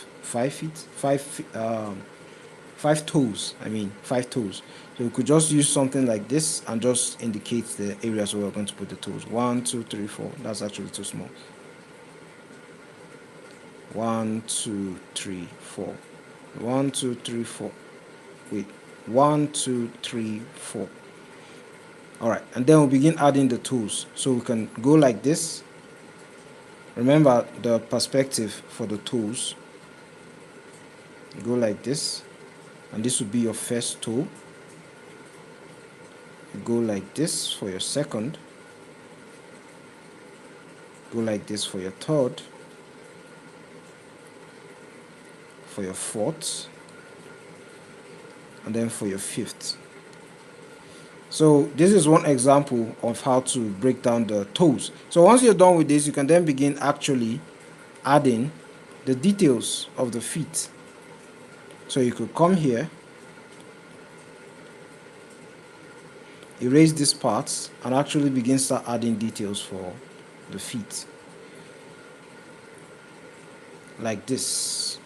toes. I mean 5 toes. So we could just use something like this and just indicate the areas where we're going to put the toes. 1, 2, 3, 4. That's actually too small. 1, 2, 3, 4. 1, 2, 3, 4. Wait. 1, 2, 3, 4. All right, and then we'll begin adding the toes. So we can go like this. Remember the perspective for the toes. Go like this, and this will be your first toe. Go like this for your second. Go like this for your third. For your fourth. And then for your fifth. So this is one example of how to break down the toes. So once you're done with this, you can then begin actually adding the details of the feet. So you could come here, erase these parts, and actually begin start adding details for the feet. Like this.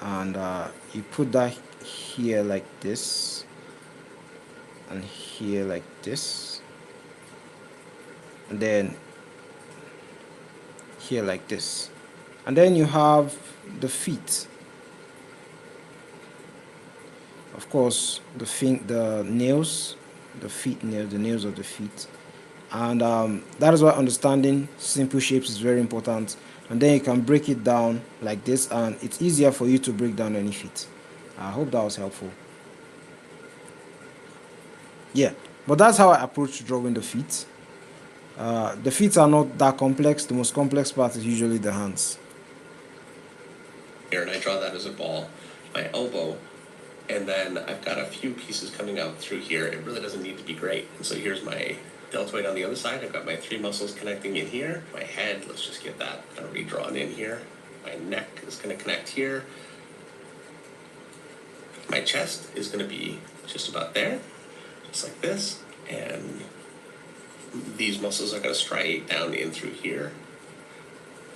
And you put that here like this, and here like this, and then here like this, and then you have the feet. Of course, the nails, the feet nails, the nails of the feet, and that is why understanding simple shapes is very important. And then you can break it down like this, and it's easier for you to break down any feet. I hope that was helpful. Yeah, but that's how I approach drawing the feet. The feet are not that complex. The most complex part is usually the hands. Here, and I draw that as a ball, my elbow, and then I've got a few pieces coming out through here. It really doesn't need to be great. And so here's my deltoid on the other side. I've got my 3 muscles connecting in here. My head, let's just get that kind of redrawn in here. My neck is going to connect here. My chest is going to be just about there, just like this. And these muscles are going to striate down in through here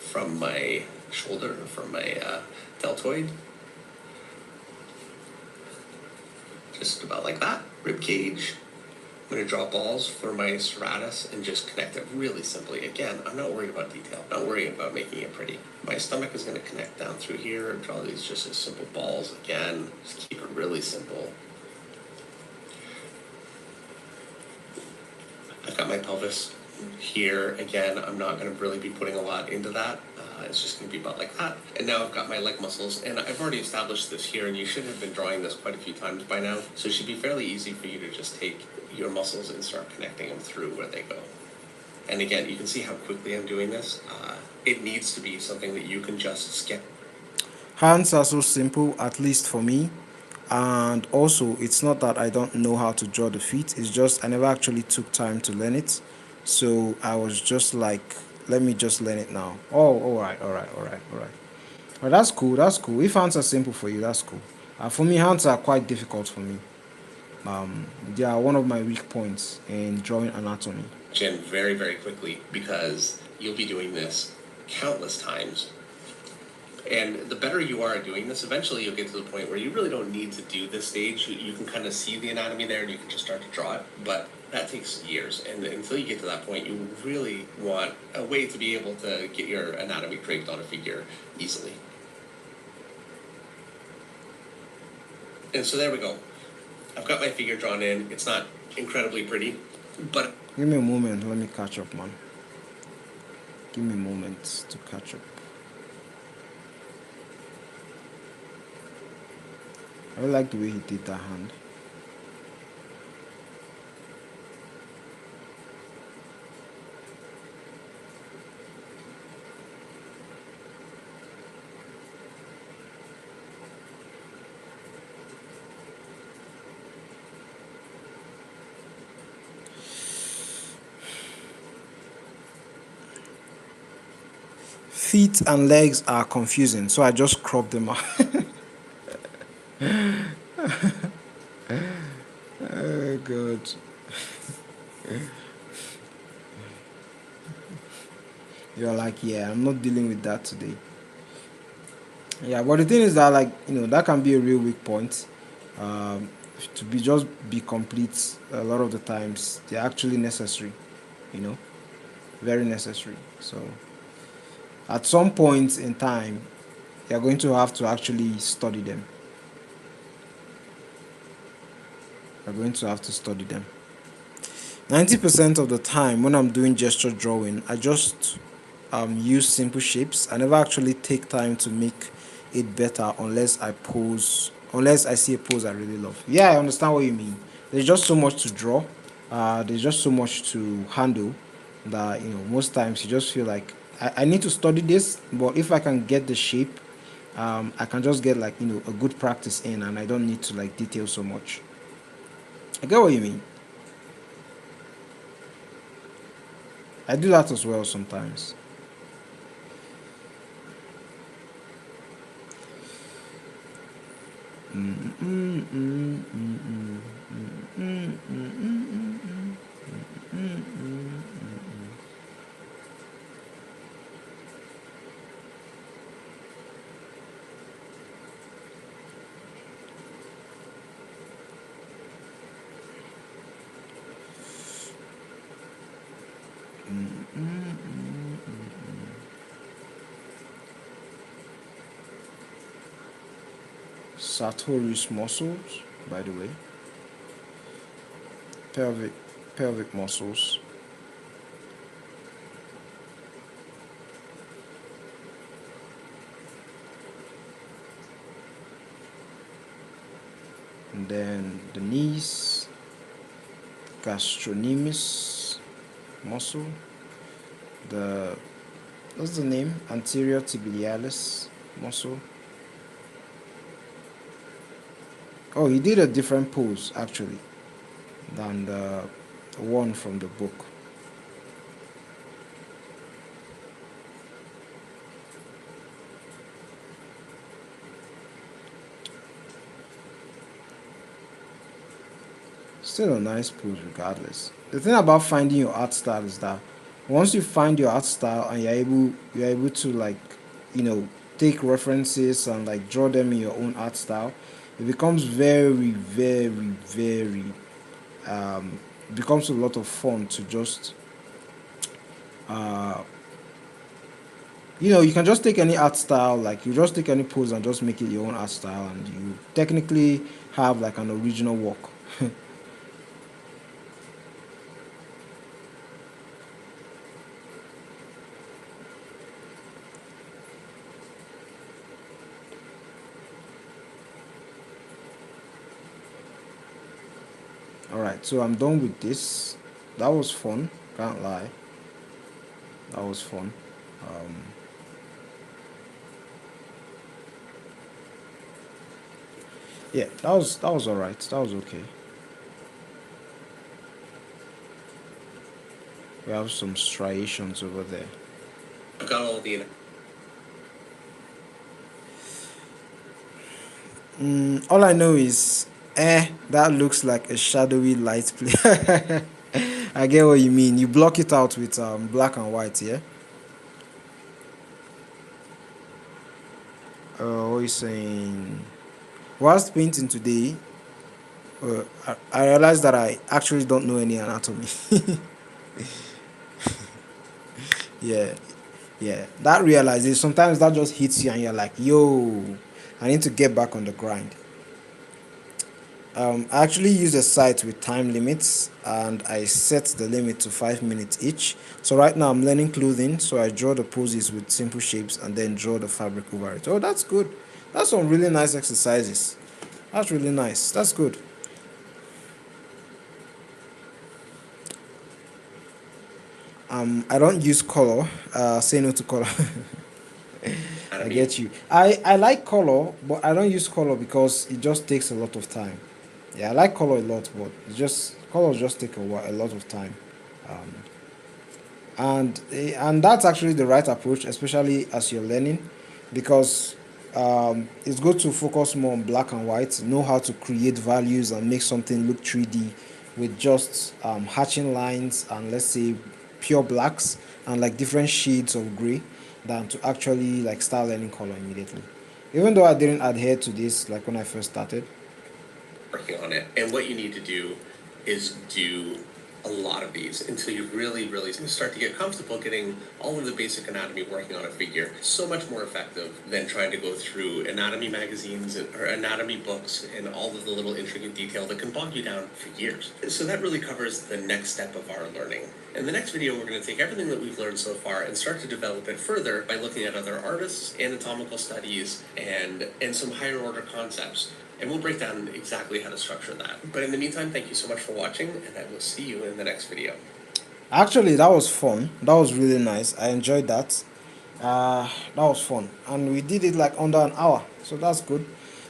from my shoulder, from my deltoid. Just about like that. Rib cage. I'm going to draw balls for my serratus and just connect it really simply. Again, I'm not worried about detail. I'm not worried about making it pretty. My stomach is going to connect down through here. Draw these just as simple balls. Again, just keep it really simple. I've got my pelvis here. Again, I'm not going to really be putting a lot into that. It's just going to be about like that. And now I've got my leg muscles, and I've already established this here, and you should have been drawing this quite a few times by now. So it should be fairly easy for you to just take your muscles and start connecting them through where they go. And again, you can see how quickly I'm doing this. It needs to be something that you can just skip. Hands are so simple, at least for me. And also, it's not that I don't know how to draw the feet. It's just I never actually took time to learn it. So I was just like, let me just learn it now. Oh, all right. Well, that's cool. If hands are simple for you, that's cool. For me, hands are quite difficult for me. They are one of my weak points in drawing anatomy. Jen, very, very quickly, because you'll be doing this countless times. And the better you are at doing this, eventually you'll get to the point where you really don't need to do this stage. You can kind of see the anatomy there and you can just start to draw it. But that takes years. And until you get to that point, you really want a way to be able to get your anatomy draped on a figure easily. And so there we go. I've got my figure drawn in. It's not incredibly pretty, but... Give me a moment. Let me catch up, man. Give me a moment to catch up. I really like the way he did that hand. Feet and legs are confusing, so I just crop them out. Oh god. You're like, yeah, I'm not dealing with that today. Yeah, but the thing is that, like, that can be a real weak point. To be complete a lot of the times they're actually necessary, very necessary. So at some point in time you're going to have to actually study them. You're going to have to study them. 90% of the time when I'm doing gesture drawing, I just use simple shapes. I never actually take time to make it better unless I see a pose I really love. Yeah, I understand what you mean. There's just so much to draw. There's just so much to handle that most times you just feel like I need to study this, but if I can get the shape, I can just get like a good practice in, and I don't need to like detail so much. I get what you mean. I do that as well sometimes. Sartorius muscles, by the way. Pelvic muscles. And then the knees, gastrocnemius muscle, what's the name? Anterior tibialis muscle. Oh, he did a different pose actually than the one from the book. Still a nice pose regardless. The thing about finding your art style is that once you find your art style and you're able to like take references and like draw them in your own art style, it becomes very, very, very becomes a lot of fun to just you can just take any art style, like you just take any pose and just make it your own art style, and you technically have like an original work. Alright, so I'm done with this. That was fun, can't lie. That was fun. Yeah, that was alright. That was okay. We have some striations over there. I've got all the... All I know is, that looks like a shadowy light play. I get what you mean. You block it out with black and white, yeah? what is saying? Whilst painting today, I realized that I actually don't know any anatomy. Yeah, yeah. That realization, sometimes that just hits you and you're like, yo, I need to get back on the grind. I actually use a site with time limits and I set the limit to 5 minutes each. So right now I'm learning clothing, so I draw the poses with simple shapes and then draw the fabric over it. Oh, that's good. That's some really nice exercises. That's really nice. That's good. I don't use color. Say no to color. I Anatomy. get you. I like color, but I don't use color because it just takes a lot of time. Yeah, I like color a lot, but it just colors just take a lot of time. And that's actually the right approach, especially as you're learning, because it's good to focus more on black and white, know how to create values and make something look 3D with just hatching lines and, let's say, pure blacks and like different shades of gray, than to actually like start learning color immediately. Even though I didn't adhere to this like when I first started. Working on it. And what you need to do is do a lot of these until you really start to get comfortable getting all of the basic anatomy working on a figure. So much more effective than trying to go through anatomy magazines or anatomy books and all of the little intricate detail that can bog you down for years. So that really covers the next step of our learning. In the next video, we're going to take everything that we've learned so far and start to develop it further by looking at other artists, anatomical studies, and some higher order concepts. And we'll break down exactly how to structure that. But in the meantime, thank you so much for watching, and I will see you in the next video. Actually, that was fun. That was really nice. I enjoyed that. That was fun, and we did it like under an hour, so that's good.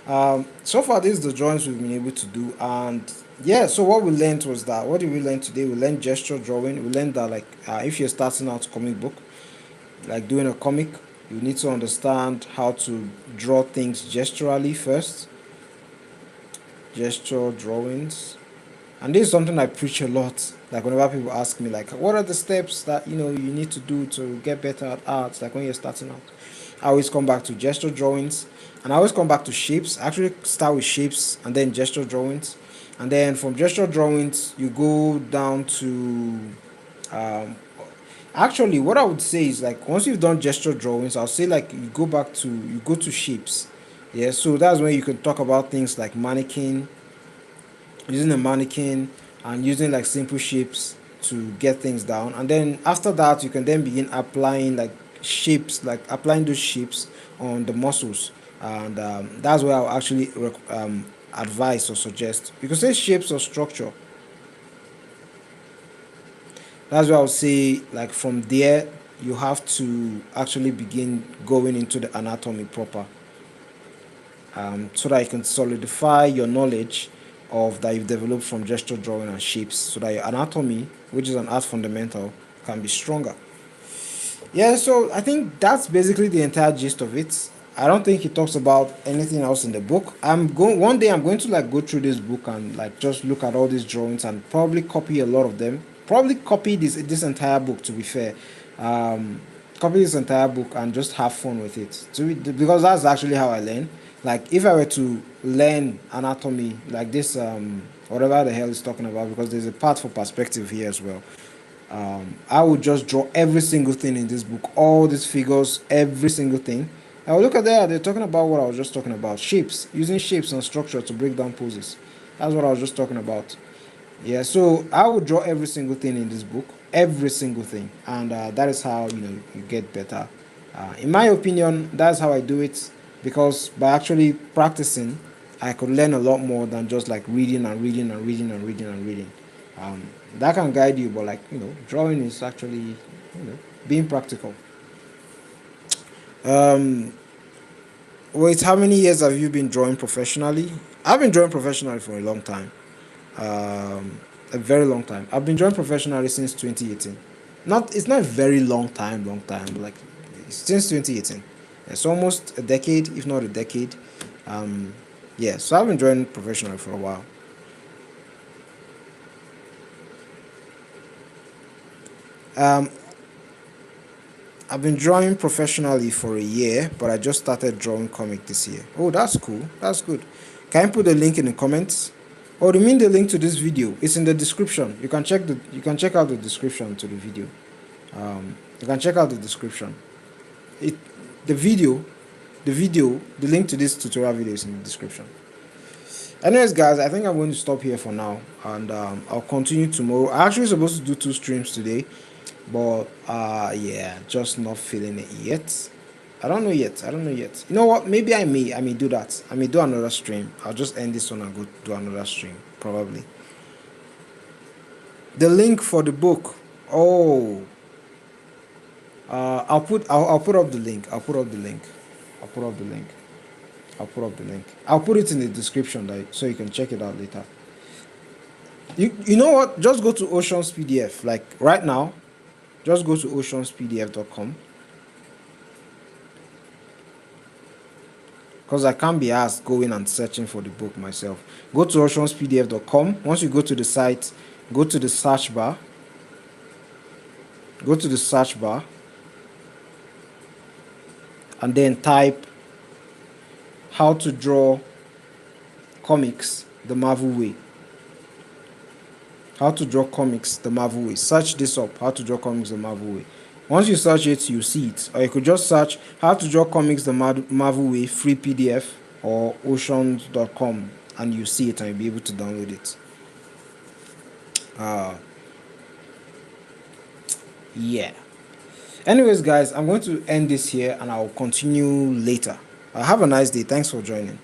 So far, this is the drawings we've been able to do, and yeah. So what we learned was that, what did we learn today? We learned gesture drawing. We learned that like if you're starting out comic book, like doing a comic, you need to understand how to draw things gesturally first. Gesture drawings. And this is something I preach a lot. Like whenever people ask me, like, what are the steps that you need to do to get better at art? Like when you're starting out, I always come back to gesture drawings, and I always come back to shapes. I actually start with shapes and then gesture drawings, and then from gesture drawings you go down to. Um, Actually, what I would say is like once you've done gesture drawings, I'll say like you go to shapes. Yeah, so that's when you can talk about things like mannequin, using a mannequin and using like simple shapes to get things down, and then after that you can then begin applying like shapes, like applying those shapes on the muscles. And that's where I'll actually advise or suggest, you can say shapes or structure. That's why I'll say like from there you have to actually begin going into the anatomy proper, so that you can solidify your knowledge of that you've developed from gesture drawing and shapes, so that your anatomy, which is an art fundamental, can be stronger. Yeah, so I think that's basically the entire gist of it. I don't think he talks about anything else in the book. One day I'm going to like go through this book and like just look at all these drawings and probably copy a lot of them. Probably copy this entire book, to be fair. Copy this entire book and just have fun with it. Because that's actually how I learn. Like if I were to learn anatomy like this, whatever the hell he's talking about, because there's a part for perspective here as well. I would just draw every single thing in this book, all these figures, every single thing. I will look at that. They're talking about what I was just talking about: shapes, using shapes and structure to break down poses. That's what I was just talking about. Yeah, so I would draw every single thing in this book, every single thing, and that is how you get better. In my opinion, that's how I do it, because by actually practicing, I could learn a lot more than just like reading and reading and reading and reading and reading. That can guide you, but like drawing is actually being practical. Wait, how many years have you been drawing professionally? I've been drawing professionally for a long time. A very long time. I've been drawing professionally since 2018. It's not a very long time, but like since 2018. It's almost a decade, if not a decade. Yeah, so I've been drawing professionally for a while. Um, I've been drawing professionally for a year, but I just started drawing comic this year. Oh, that's cool. That's good. Can you put the link in the comments? Oh, you mean the link to this video? It's in the description. You can check out the description to the video. You can check out the description. The link to this tutorial video is in the description. Anyways, guys, I think I'm going to stop here for now, and I'll continue tomorrow. I'm actually supposed to do 2 streams today, but yeah, just not feeling it yet. I don't know yet. You know what? Maybe I may do that. I may do another stream. I'll just end this one and go do another stream, probably. The link for the book. Oh, I'll put up the link. I'll put up the link. I'll put it in the description so you can check it out later. You know what? Just go to Ocean's PDF. Like right now, just go to oceanspdf.com. Because I can't be asked going and searching for the book myself. Go to oceanspdf.com. Once you go to the site, go to the search bar. And then type How to Draw Comics the Marvel Way. How to Draw Comics the Marvel Way. Search this up, How to Draw Comics the Marvel Way. Once you search it, you see it. Or you could just search How to Draw Comics the Marvel Way free PDF or ocean.com, and you see it and you'll be able to download it. Yeah. Anyways, guys, I'm going to end this here and I'll continue later. Have a nice day. Thanks for joining.